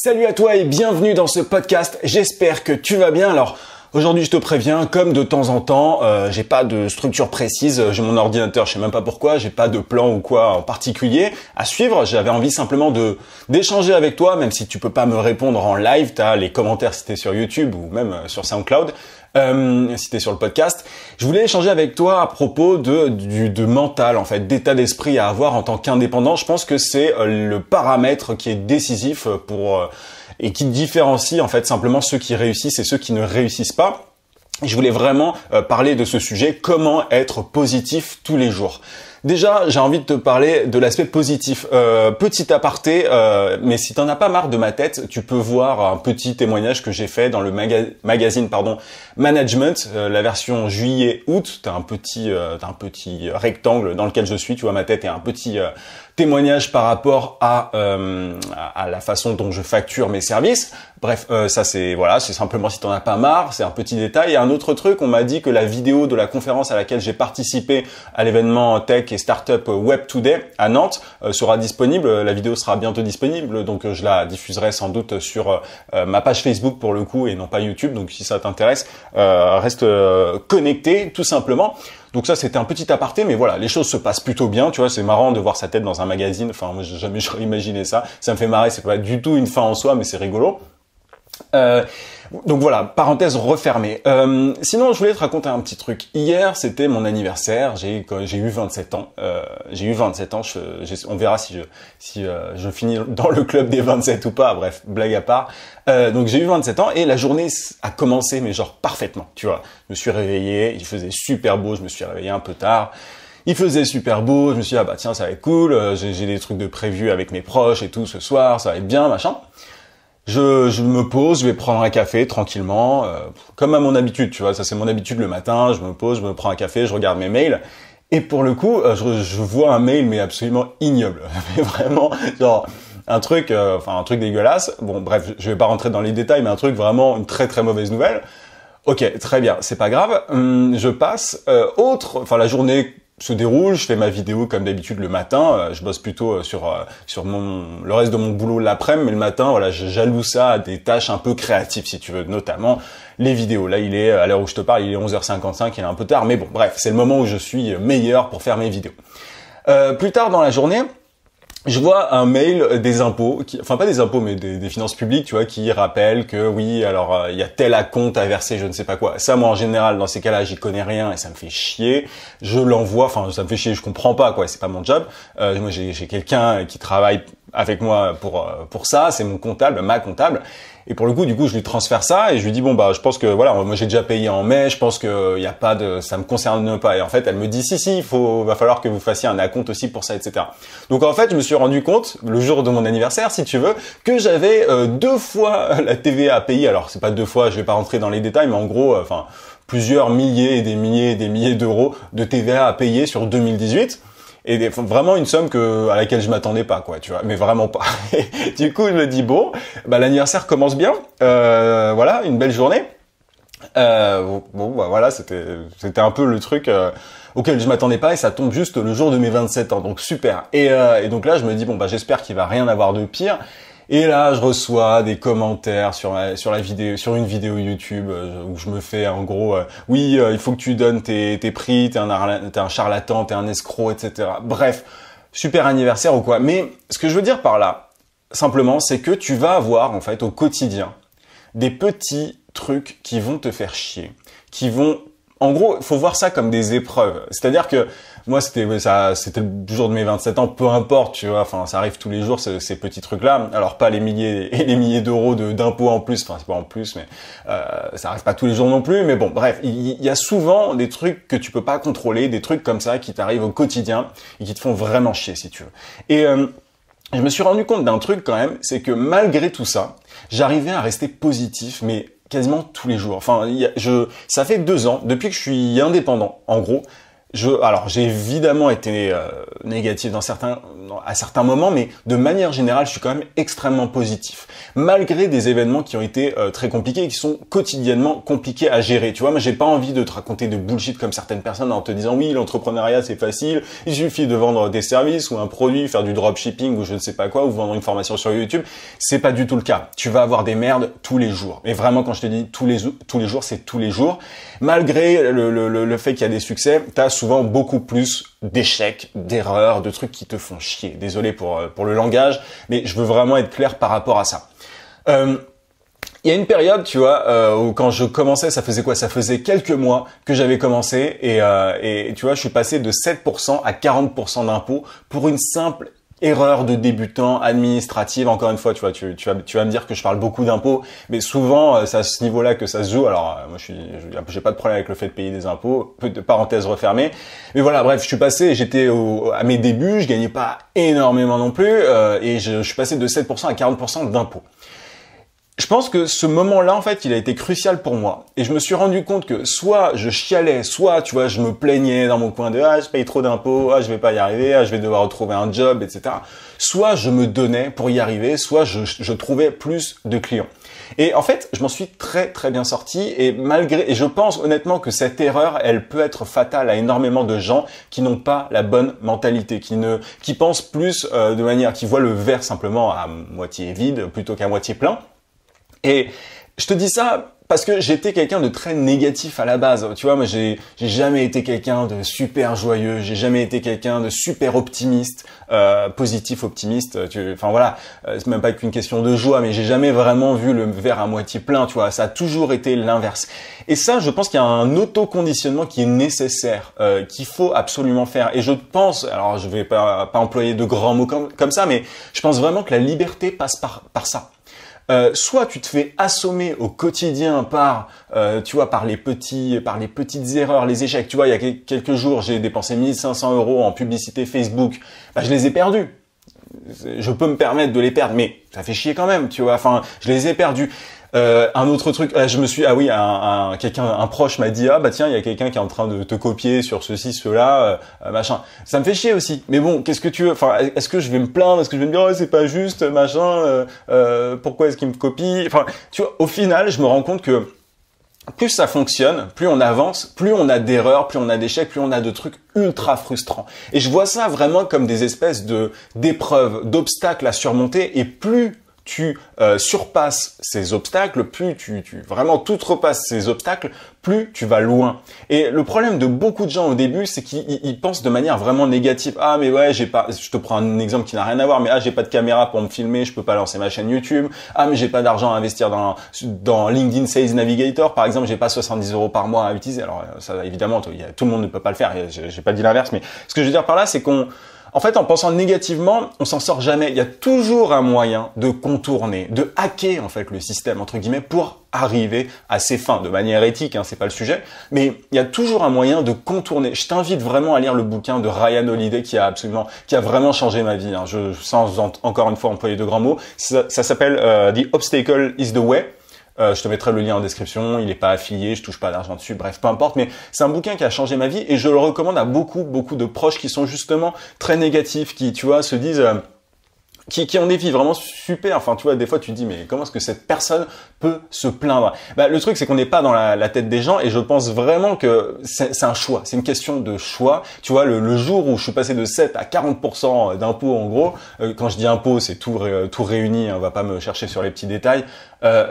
Salut à toi et bienvenue dans ce podcast, j'espère que tu vas bien. Alors aujourd'hui je te préviens, comme de temps en temps, j'ai pas de structure précise, j'ai mon ordinateur, je sais même pas pourquoi, j'ai pas de plan ou quoi en particulier à suivre. J'avais envie simplement d'échanger avec toi, même si tu peux pas me répondre en live, t'as les commentaires si t'es sur YouTube ou même sur SoundCloud. Si t'es sur le podcast, je voulais échanger avec toi à propos de mental, en fait, d'état d'esprit à avoir en tant qu'indépendant. Je pense que c'est le paramètre qui est décisif et qui différencie en fait simplement ceux qui réussissent et ceux qui ne réussissent pas. Je voulais vraiment parler de ce sujet, comment être positif tous les jours. Déjà, j'ai envie de te parler de l'aspect positif. Petit aparté, mais si t'en as pas marre de ma tête, tu peux voir un petit témoignage que j'ai fait dans le magazine Management, la version juillet-août. T'as un petit rectangle dans lequel je suis, tu vois ma tête, et un petit témoignage par rapport à la façon dont je facture mes services. Bref, ça c'est simplement si t'en as pas marre, c'est un petit détail. Et un autre truc, on m'a dit que la vidéo de la conférence à laquelle j'ai participé à l'événement Tech et Startup Web Today à Nantes sera disponible. La vidéo sera bientôt disponible, donc je la diffuserai sans doute sur ma page Facebook pour le coup et non pas YouTube. Donc si ça t'intéresse, reste connecté tout simplement. Donc ça c'était un petit aparté, mais voilà, les choses se passent plutôt bien, tu vois, c'est marrant de voir sa tête dans un magazine. Enfin moi jamais j'aurais imaginé ça. Ça me fait marrer, c'est pas du tout une fin en soi, mais c'est rigolo. Donc voilà, parenthèse refermée. Sinon, je voulais te raconter un petit truc. Hier, c'était mon anniversaire. J'ai eu 27 ans. On verra si je finis dans le club des 27 ou pas. Bref, blague à part. Donc j'ai eu 27 ans et la journée a commencé, mais genre parfaitement. Tu vois, je me suis réveillé. Il faisait super beau. Je me suis réveillé un peu tard. Il faisait super beau. Je me suis dit ah bah tiens, ça va être cool. J'ai des trucs de prévus avec mes proches et tout ce soir. Ça va être bien, machin. Je me pose, je vais prendre un café tranquillement, comme à mon habitude, tu vois, ça c'est mon habitude le matin, je me pose, je me prends un café, je regarde mes mails, et pour le coup, je vois un mail mais absolument ignoble, mais vraiment, genre, un truc dégueulasse, bon bref, je vais pas rentrer dans les détails, mais un truc vraiment, une très très mauvaise nouvelle. Ok, très bien, c'est pas grave, je passe, la journée se déroule, je fais ma vidéo comme d'habitude le matin, je bosse plutôt sur le reste de mon boulot l'après-midi, mais le matin, voilà, j'alloue ça à des tâches un peu créatives si tu veux, notamment les vidéos. Là, à l'heure où je te parle, il est 11h55, il est un peu tard, mais bon, bref, c'est le moment où je suis meilleur pour faire mes vidéos. Plus tard dans la journée, je vois un mail des impôts, pas des impôts, mais des finances publiques, tu vois, qui rappellent que oui, alors il y a tel acompte à verser, je ne sais pas quoi. Ça, moi en général, dans ces cas-là, j'y connais rien et ça me fait chier. Je l'envoie, ça me fait chier, je comprends pas quoi, c'est pas mon job. Moi, j'ai quelqu'un qui travaille avec moi pour ça, c'est mon comptable, ma comptable. Et pour le coup, du coup, je lui transfère ça et je lui dis bon bah je pense que voilà, moi j'ai déjà payé en mai, je pense que y a pas ça me concerne pas. Et en fait, elle me dit si, va falloir que vous fassiez un acompte aussi pour ça, etc. Donc en fait, je me suis rendu compte le jour de mon anniversaire, si tu veux, que j'avais 2 fois la TVA à payer. Alors c'est pas 2 fois, je vais pas rentrer dans les détails, mais en gros, plusieurs milliers et des milliers d'euros de TVA à payer sur 2018. Et vraiment une somme à laquelle je m'attendais pas, quoi, tu vois, mais vraiment pas. Et du coup, je me dis bon, bah l'anniversaire commence bien, voilà, une belle journée. Voilà, c'était un peu le truc auquel je m'attendais pas et ça tombe juste le jour de mes 27 ans, donc super. Et donc là, je me dis bon bah j'espère qu'il va rien avoir de pire. Et là, je reçois des commentaires sur une vidéo YouTube où je me fais en gros, il faut que tu donnes tes prix, t'es un charlatan, t'es un escroc, etc. Bref, super anniversaire ou quoi. Mais ce que je veux dire par là, simplement, c'est que tu vas avoir en fait au quotidien des petits trucs qui vont te faire chier, en gros, il faut voir ça comme des épreuves. C'est-à-dire que moi, c'était le jour de mes 27 ans, peu importe, tu vois. Ça arrive tous les jours, ces petits trucs-là. Alors, pas les milliers et les milliers d'euros d'impôts en plus. C'est pas en plus, mais ça arrive pas tous les jours non plus. Mais bon, bref, il y a souvent des trucs que tu peux pas contrôler, des trucs comme ça qui t'arrivent au quotidien et qui te font vraiment chier, si tu veux. Et je me suis rendu compte d'un truc quand même, c'est que malgré tout ça, j'arrivais à rester positif, mais quasiment tous les jours. Ça fait 2 ans, depuis que je suis indépendant, en gros, Alors j'ai évidemment été négatif à certains moments, mais de manière générale, je suis quand même extrêmement positif, malgré des événements qui ont été très compliqués et qui sont quotidiennement compliqués à gérer. Tu vois, moi j'ai pas envie de te raconter de bullshit comme certaines personnes en te disant oui, l'entrepreneuriat c'est facile, il suffit de vendre des services ou un produit, faire du dropshipping ou je ne sais pas quoi, ou vendre une formation sur YouTube. C'est pas du tout le cas. Tu vas avoir des merdes tous les jours. Et vraiment, quand je te dis tous les jours, c'est tous les jours. Malgré le fait qu'il y a des succès, t'as souvent beaucoup plus d'échecs, d'erreurs, de trucs qui te font chier. Désolé pour le langage, mais je veux vraiment être clair par rapport à ça. Il y a une période, tu vois, où quand je commençais, ça faisait quoi? Ça faisait quelques mois que j'avais commencé et tu vois, je suis passé de 7% à 40% d'impôts pour une simple erreur de débutant administrative. Encore une fois, tu vois, tu vas me dire que je parle beaucoup d'impôts, mais souvent c'est à ce niveau-là que ça se joue. Alors moi, j'ai pas de problème avec le fait de payer des impôts, parenthèse refermée. Mais voilà, bref, je suis passé, j'étais à mes débuts, je gagnais pas énormément non plus, et je suis passé de 7% à 40% d'impôts. Je pense que ce moment-là, en fait, il a été crucial pour moi. Et je me suis rendu compte que soit je chialais, soit, tu vois, je me plaignais dans mon coin de « Ah, je paye trop d'impôts, ah, je vais pas y arriver, ah, je vais devoir retrouver un job, etc. » Soit je me donnais pour y arriver, soit je trouvais plus de clients. Et en fait, je m'en suis très très bien sorti et je pense honnêtement que cette erreur, elle peut être fatale à énormément de gens qui n'ont pas la bonne mentalité, qui pensent plus de manière, qui voient le verre simplement à moitié vide plutôt qu'à moitié plein. Et je te dis ça parce que j'étais quelqu'un de très négatif à la base. Tu vois, moi j'ai jamais été quelqu'un de super joyeux, j'ai jamais été quelqu'un de super optimiste, positif, optimiste. Enfin voilà, c'est même pas qu'une question de joie, mais j'ai jamais vraiment vu le verre à moitié plein. Tu vois, ça a toujours été l'inverse. Et ça, je pense qu'il y a un autoconditionnement qui est nécessaire, qu'il faut absolument faire. Et je pense, alors je vais pas employer de grands mots comme ça, mais je pense vraiment que la liberté passe par ça. Soit tu te fais assommer au quotidien par les petites erreurs, les échecs. Tu vois, il y a quelques jours, j'ai dépensé 1500 € en publicité Facebook. Bah, je les ai perdus. Je peux me permettre de les perdre, mais ça fait chier quand même, tu vois. Enfin, je les ai perdus. Un autre truc, un proche m'a dit bah tiens, il y a quelqu'un qui est en train de te copier sur ceci, cela, machin. Ça me fait chier aussi. Mais bon, qu'est-ce que tu veux? Enfin, est-ce que je vais me plaindre? Est-ce que je vais me dire c'est pas juste, machin? Pourquoi est-ce qu'il me copie? Enfin, tu vois, au final, je me rends compte que plus ça fonctionne, plus on avance, plus on a d'erreurs, plus on a d'échecs, plus on a de trucs ultra frustrants. Et je vois ça vraiment comme des espèces d'épreuves, d'obstacles à surmonter, et plus tu surpasses ces obstacles, plus vraiment tout repasses ces obstacles, plus tu vas loin. Et le problème de beaucoup de gens au début, c'est qu'ils pensent de manière vraiment négative. Ah mais ouais, je te prends un exemple qui n'a rien à voir, mais j'ai pas de caméra pour me filmer, je peux pas lancer ma chaîne YouTube. Ah mais j'ai pas d'argent à investir dans LinkedIn Sales Navigator, par exemple, j'ai pas 70 € par mois à utiliser. Alors ça, évidemment, tout le monde ne peut pas le faire. J'ai pas dit l'inverse, mais ce que je veux dire par là, c'est en fait, en pensant négativement, on s'en sort jamais. Il y a toujours un moyen de contourner, de hacker en fait le système entre guillemets pour arriver à ses fins de manière éthique. C'est pas le sujet, mais il y a toujours un moyen de contourner. Je t'invite vraiment à lire le bouquin de Ryan Holiday qui a vraiment changé ma vie. Sans encore une fois employer de grands mots, ça s'appelle The Obstacle is the Way. Je te mettrai le lien en description, il n'est pas affilié, je touche pas d'argent dessus, bref, peu importe, mais c'est un bouquin qui a changé ma vie et je le recommande à beaucoup de proches qui sont justement très négatifs, qui, tu vois, se disent... qui ont des vies vraiment super. Enfin, tu vois, des fois, tu te dis, mais comment est-ce que cette personne peut se plaindre? Le truc, c'est qu'on n'est pas dans la tête des gens et je pense vraiment que c'est un choix. C'est une question de choix. Tu vois, le jour où je suis passé de 7 à 40% d'impôts, en gros, quand je dis impôts, c'est tout réuni, on va pas me chercher sur les petits détails.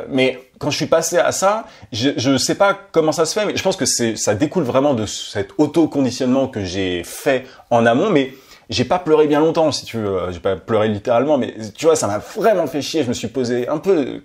Mais quand je suis passé à ça, je sais pas comment ça se fait, mais je pense que ça découle vraiment de cet auto-conditionnement que j'ai fait en amont, mais j'ai pas pleuré bien longtemps, si tu veux. J'ai pas pleuré littéralement, mais tu vois, ça m'a vraiment fait chier. Je me suis posé un peu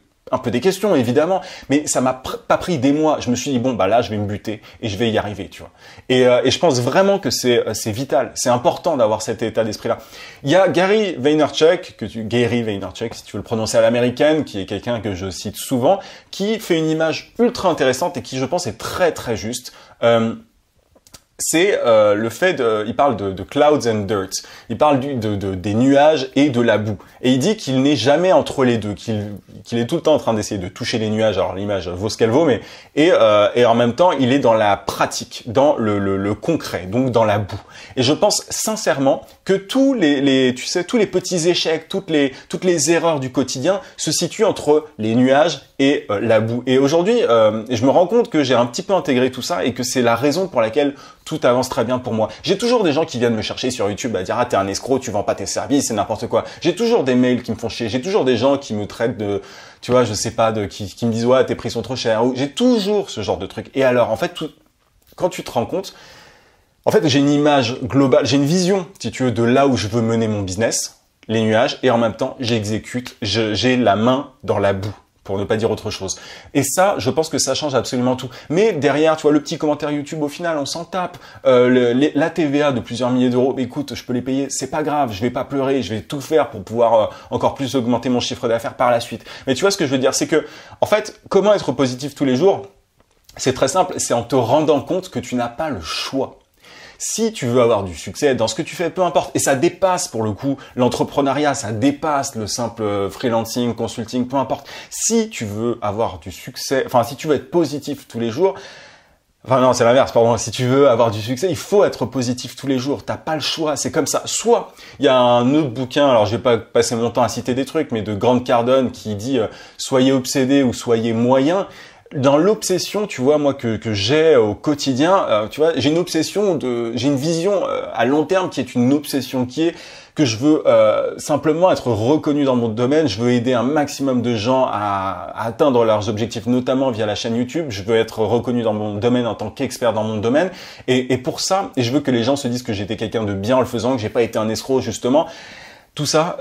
des questions, évidemment, mais ça m'a pas pris des mois. Je me suis dit, bon, là, je vais me buter et je vais y arriver, tu vois. Et je pense vraiment que c'est vital. C'est important d'avoir cet état d'esprit-là. Il y a Gary Vaynerchuk, si tu veux le prononcer à l'américaine, qui est quelqu'un que je cite souvent, qui fait une image ultra intéressante et qui, je pense, est très, très juste. c'est le fait il parle de clouds and dirt, il parle des nuages et de la boue, et il dit qu'il n'est jamais entre les deux, qu'il est tout le temps en train d'essayer de toucher les nuages. Alors l'image vaut ce qu'elle vaut, mais et en même temps il est dans la pratique, dans le concret, donc dans la boue. Et je pense sincèrement que tous tu sais, tous les petits échecs, toutes les erreurs du quotidien se situent entre les nuages et la boue. Et aujourd'hui, je me rends compte que j'ai un petit peu intégré tout ça et que c'est la raison pour laquelle tout avance très bien pour moi. J'ai toujours des gens qui viennent me chercher sur YouTube à dire « Ah, t'es un escroc, tu vends pas tes services, c'est n'importe quoi ». J'ai toujours des mails qui me font chier, j'ai toujours des gens qui me traitent de, tu vois, je sais pas, qui me disent « Ouais, tes prix sont trop chers ». J'ai toujours ce genre de truc. Et alors, en fait, quand tu te rends compte, en fait, j'ai une image globale, j'ai une vision, si tu veux, de là où je veux mener mon business, les nuages, et en même temps, j'exécute, j'ai la main dans la boue, pour ne pas dire autre chose. Et ça, je pense que ça change absolument tout. Mais derrière, tu vois, le petit commentaire YouTube, au final, on s'en tape. La TVA de plusieurs milliers d'euros, écoute, je peux les payer, c'est pas grave, je vais pas pleurer, je vais tout faire pour pouvoir encore plus augmenter mon chiffre d'affaires par la suite. Mais tu vois ce que je veux dire, c'est que, en fait, comment être positif tous les jours? C'est très simple, c'est en te rendant compte que tu n'as pas le choix. Si tu veux avoir du succès dans ce que tu fais, peu importe, et ça dépasse pour le coup l'entrepreneuriat, ça dépasse le simple freelancing, consulting, peu importe. Si tu veux avoir du succès, enfin si tu veux être positif tous les jours, enfin non, c'est l'inverse, pardon. Si tu veux avoir du succès, il faut être positif tous les jours. T'as pas le choix, c'est comme ça. Soit, il y a un autre bouquin, alors je vais pas passer mon temps à citer des trucs, mais de Grant Cardone qui dit soyez obsédé ou soyez moyen. Dans l'obsession, tu vois, moi que j'ai au quotidien, tu vois, j'ai une obsession j'ai une vision à long terme qui est une obsession qui est que je veux simplement être reconnu dans mon domaine, je veux aider un maximum de gens à atteindre leurs objectifs, notamment via la chaîne YouTube. Je veux être reconnu dans mon domaine en tant qu'expert dans mon domaine, et pour ça, et je veux que les gens se disent que j'étais quelqu'un de bien en le faisant, que j'ai pas été un escroc justement. Tout ça.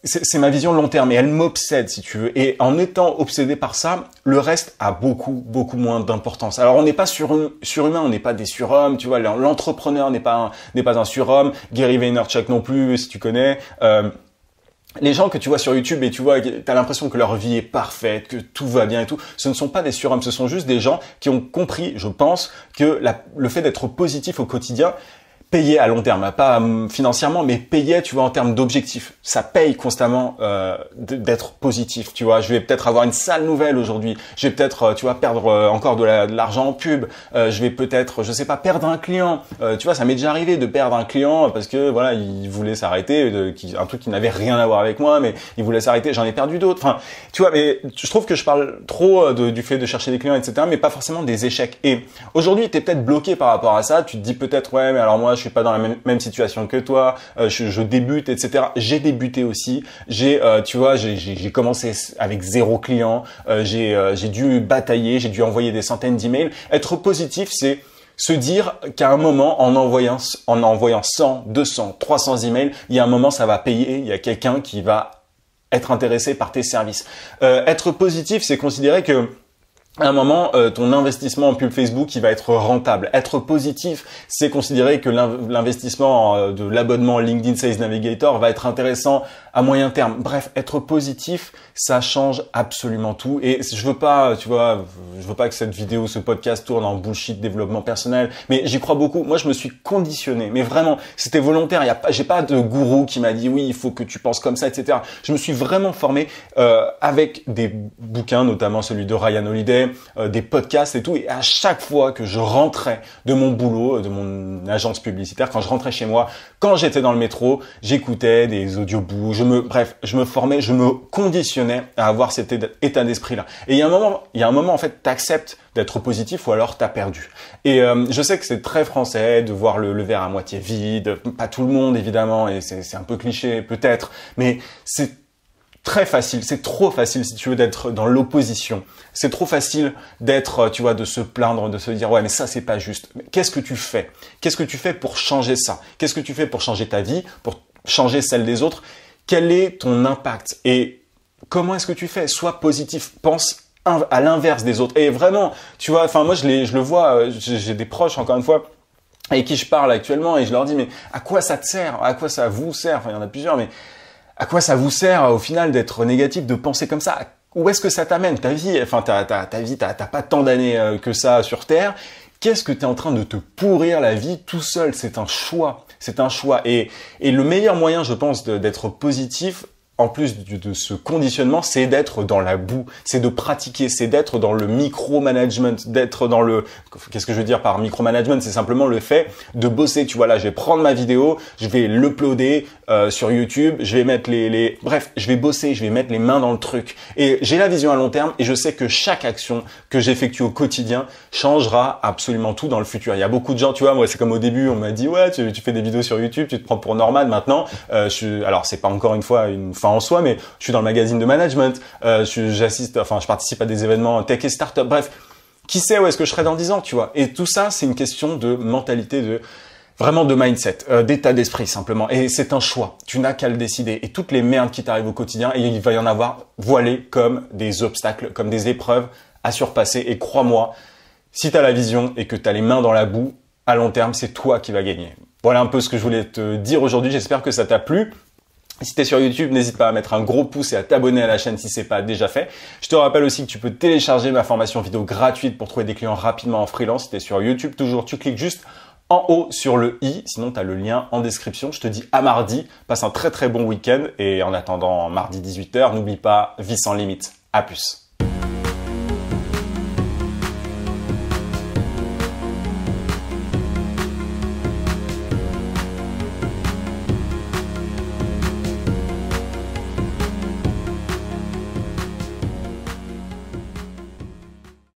C'est ma vision long terme et elle m'obsède si tu veux. Et en étant obsédé par ça, le reste a beaucoup moins d'importance. Alors on n'est pas surhumain, on n'est pas des surhommes, tu vois. L'entrepreneur n'est pas un surhomme. Gary Vaynerchuk non plus, si tu connais. Les gens que tu vois sur YouTube et tu vois, t'as l'impression que leur vie est parfaite, que tout va bien et tout, ce ne sont pas des surhommes, ce sont juste des gens qui ont compris, je pense, que le fait d'être positif au quotidien payer à long terme, pas financièrement, mais payer, tu vois, en termes d'objectifs. Ça paye constamment d'être positif, tu vois. Je vais peut-être avoir une sale nouvelle aujourd'hui. Je vais peut-être, tu vois, perdre encore de l'argent en pub. Je vais peut-être, je sais pas, perdre un client. Tu vois, ça m'est déjà arrivé de perdre un client parce que voilà, il voulait s'arrêter, un truc qui n'avait rien à voir avec moi, mais il voulait s'arrêter. J'en ai perdu d'autres. Enfin, tu vois, mais je trouve que je parle trop du fait de chercher des clients, etc., mais pas forcément des échecs. Et aujourd'hui, t'es peut-être bloqué par rapport à ça. Tu te dis peut-être, ouais, mais alors moi, je suis pas dans la même situation que toi, je débute, etc. J'ai débuté aussi, tu vois, j'ai commencé avec 0 client, j'ai dû batailler, j'ai dû envoyer des centaines d'emails. Être positif, c'est se dire qu'à un moment, en envoyant 100, 200, 300 emails, il y a un moment, ça va payer, il y a quelqu'un qui va être intéressé par tes services. Être positif, c'est considérer que à un moment, ton investissement en pub Facebook, il va être rentable. Être positif, c'est considérer que l'investissement de l'abonnement LinkedIn Sales Navigator va être intéressant à moyen terme. Bref, être positif, ça change absolument tout. Et je veux pas, tu vois, je veux pas que cette vidéo, ce podcast tourne en bullshit développement personnel, mais j'y crois beaucoup. Moi, je me suis conditionné, mais vraiment, c'était volontaire. J'ai pas de gourou qui m'a dit oui, il faut que tu penses comme ça, etc. Je me suis vraiment formé avec des bouquins, notamment celui de Ryan Holiday, des podcasts et tout. Et à chaque fois que je rentrais de mon boulot, de mon agence publicitaire, quand je rentrais chez moi, quand j'étais dans le métro, j'écoutais des audiobooks. Je me formais, je me conditionnais à avoir cet état d'esprit-là. Et il y a un moment, en fait, t'acceptes d'être positif ou alors t'as perdu. Et je sais que c'est très français de voir le verre à moitié vide. Pas tout le monde, évidemment, et c'est un peu cliché, peut-être, mais c'est très facile, c'est trop facile si tu veux d'être dans l'opposition. C'est trop facile d'être, tu vois, de se plaindre, de se dire ouais mais ça c'est pas juste. Mais qu'est-ce que tu fais? Qu'est-ce que tu fais pour changer ça? Qu'est-ce que tu fais pour changer ta vie, pour changer celle des autres? Quel est ton impact? Et comment est-ce que tu fais? Sois positif, pense à l'inverse des autres. Et vraiment, tu vois, enfin moi je le vois, j'ai des proches encore une fois avec qui je parle actuellement et je leur dis mais à quoi ça te sert? À quoi ça vous sert? Enfin il y en a plusieurs mais à quoi ça vous sert au final d'être négatif, de penser comme ça? Où est-ce que ça t'amène ta vie? Enfin, ta vie, t'as pas tant d'années que ça sur Terre. qu'est-ce que tu es en train de te pourrir la vie tout seul? C'est un choix. C'est un choix. Et le meilleur moyen, je pense, d'être positif, en plus de ce conditionnement, c'est d'être dans la boue, c'est de pratiquer, c'est d'être dans le micromanagement, d'être dans le... Qu'est-ce que je veux dire par micromanagement? C'est simplement le fait de bosser. Tu vois, là, je vais prendre ma vidéo, je vais l'uploader sur YouTube, je vais mettre Bref, je vais bosser, je vais mettre les mains dans le truc. Et j'ai la vision à long terme et je sais que chaque action que j'effectue au quotidien changera absolument tout dans le futur. Il y a beaucoup de gens, tu vois, moi, c'est comme au ddébut, on m'a dit, ouais, tu fais des vidéos sur YouTube, tu te prends pour Norman. Maintenant, alors, c'est pas encore une fois une fin en soi, mais je suis dans le magazine de management, je participe à des événements tech et startup, bref, qui sait où est-ce que je serai dans 10 ans, tu vois. Et tout ça, c'est une question de mentalité, vraiment de mindset, d'état d'esprit simplement. Et c'est un choix, tu n'as qu'à le décider. Et toutes les merdes qui t'arrivent au quotidien, et il va y en avoir voilées comme des obstacles, comme des épreuves à surpasser. Et crois-moi, si tu as la vision et que tu as les mains dans la boue, à long terme, c'est toi qui vas gagner. Voilà un peu ce que je voulais te dire aujourd'hui, j'espère que ça t'a plu. Si tu es sur YouTube, n'hésite pas à mettre un gros pouce et à t'abonner à la chaîne si c'est pas déjà fait. Je te rappelle aussi que tu peux télécharger ma formation vidéo gratuite pour trouver des clients rapidement en freelance. Si tu es sur YouTube, toujours, tu cliques juste en haut sur le i, sinon tu as le lien en description. Je te dis à mardi, passe un très très bon week-end et en attendant mardi 18h, n'oublie pas, vie sans limite. À plus.